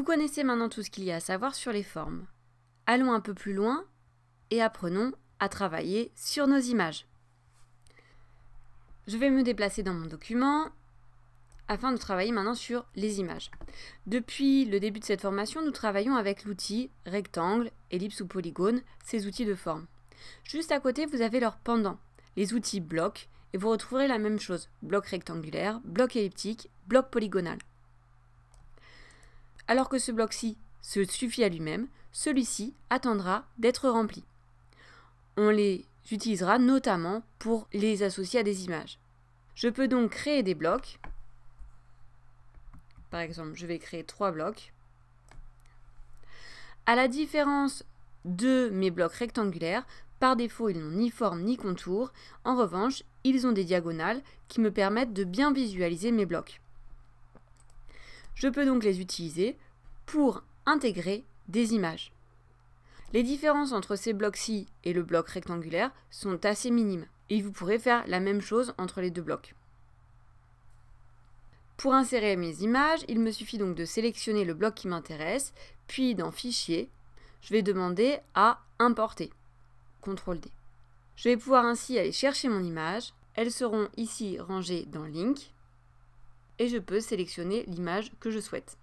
connaissez maintenant tout ce qu'il y a à savoir sur les formes. Allons un peu plus loin et apprenons à travailler sur nos images. Je vais me déplacer dans mon document afin de travailler maintenant sur les images. Depuis le début de cette formation, nous travaillons avec l'outil rectangle, ellipse ou polygone, ces outils de forme. Juste à côté, vous avez leur pendant, les outils blocs, et vous retrouverez la même chose, bloc rectangulaire, bloc elliptique, bloc polygonal. Alors que ce bloc-ci se suffit à lui-même, celui-ci attendra d'être rempli. On les utilisera notamment pour les associer à des images. Je peux donc créer des blocs. Par exemple, je vais créer 3 blocs. À la différence de mes blocs rectangulaires, par défaut, ils n'ont ni forme ni contour. En revanche, ils ont des diagonales qui me permettent de bien visualiser mes blocs. Je peux donc les utiliser pour intégrer des images. Les différences entre ces blocs-ci et le bloc rectangulaire sont assez minimes et vous pourrez faire la même chose entre les deux blocs. Pour insérer mes images, il me suffit donc de sélectionner le bloc qui m'intéresse, puis dans Fichier, je vais demander à importer. CTRL D. Je vais pouvoir ainsi aller chercher mon image. Elles seront ici rangées dans Link et je peux sélectionner l'image que je souhaite.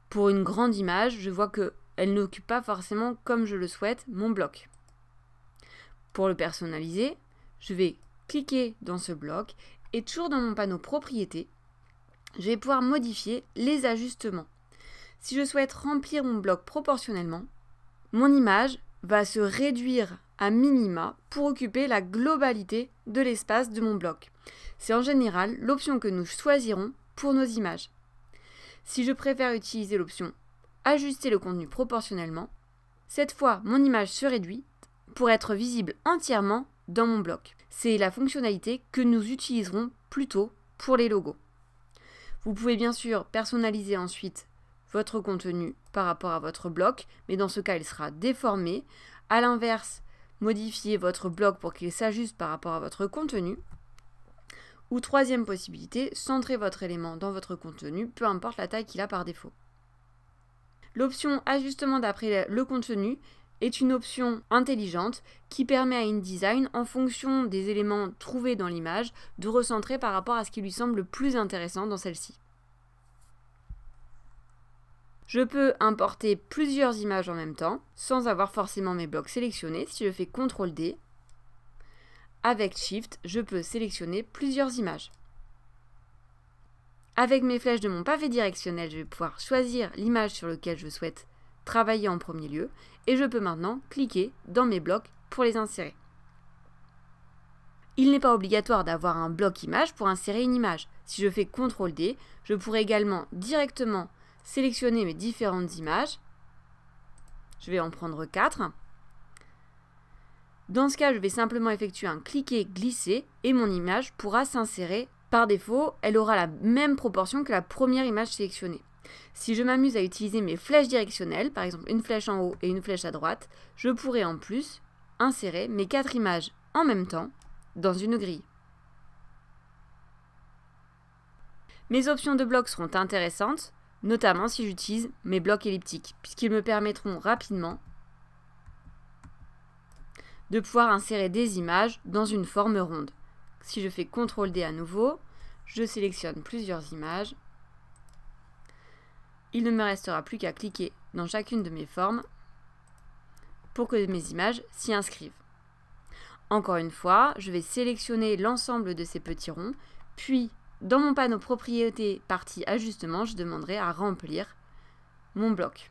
Pour une grande image, je vois qu'elle n'occupe pas forcément comme je le souhaite mon bloc. Pour le personnaliser, je vais cliquer dans ce bloc et toujours dans mon panneau Propriétés, je vais pouvoir modifier les ajustements. Si je souhaite remplir mon bloc proportionnellement, mon image va se réduire à minima pour occuper la globalité de l'espace de mon bloc. C'est en général l'option que nous choisirons pour nos images. Si je préfère utiliser l'option « Ajuster le contenu proportionnellement », cette fois mon image se réduit pour être visible entièrement dans mon bloc. C'est la fonctionnalité que nous utiliserons plutôt pour les logos. Vous pouvez bien sûr personnaliser ensuite votre contenu par rapport à votre bloc, mais dans ce cas, il sera déformé. A l'inverse, modifiez votre bloc pour qu'il s'ajuste par rapport à votre contenu. Ou troisième possibilité, centrez votre élément dans votre contenu, peu importe la taille qu'il a par défaut. L'option ajustement d'après le contenu est une option intelligente qui permet à InDesign, en fonction des éléments trouvés dans l'image, de recentrer par rapport à ce qui lui semble le plus intéressant dans celle-ci. Je peux importer plusieurs images en même temps, sans avoir forcément mes blocs sélectionnés. Si je fais CTRL D, avec Shift, je peux sélectionner plusieurs images. Avec mes flèches de mon pavé directionnel, je vais pouvoir choisir l'image sur laquelle je souhaite travailler en premier lieu, et je peux maintenant cliquer dans mes blocs pour les insérer. Il n'est pas obligatoire d'avoir un bloc image pour insérer une image. Si je fais CTRL D, je pourrais également directement sélectionner mes différentes images. Je vais en prendre 4. Dans ce cas, je vais simplement effectuer un cliquer-glisser et mon image pourra s'insérer. Par défaut, elle aura la même proportion que la première image sélectionnée. Si je m'amuse à utiliser mes flèches directionnelles, par exemple une flèche en haut et une flèche à droite, je pourrai en plus insérer mes 4 images en même temps dans une grille. Mes options de blocs seront intéressantes, notamment si j'utilise mes blocs elliptiques, puisqu'ils me permettront rapidement de pouvoir insérer des images dans une forme ronde. Si je fais CTRL D à nouveau, je sélectionne plusieurs images. Il ne me restera plus qu'à cliquer dans chacune de mes formes pour que mes images s'y inscrivent. Encore une fois, je vais sélectionner l'ensemble de ces petits ronds, puis dans mon panneau Propriétés, partie Ajustement, je demanderai à remplir mon bloc.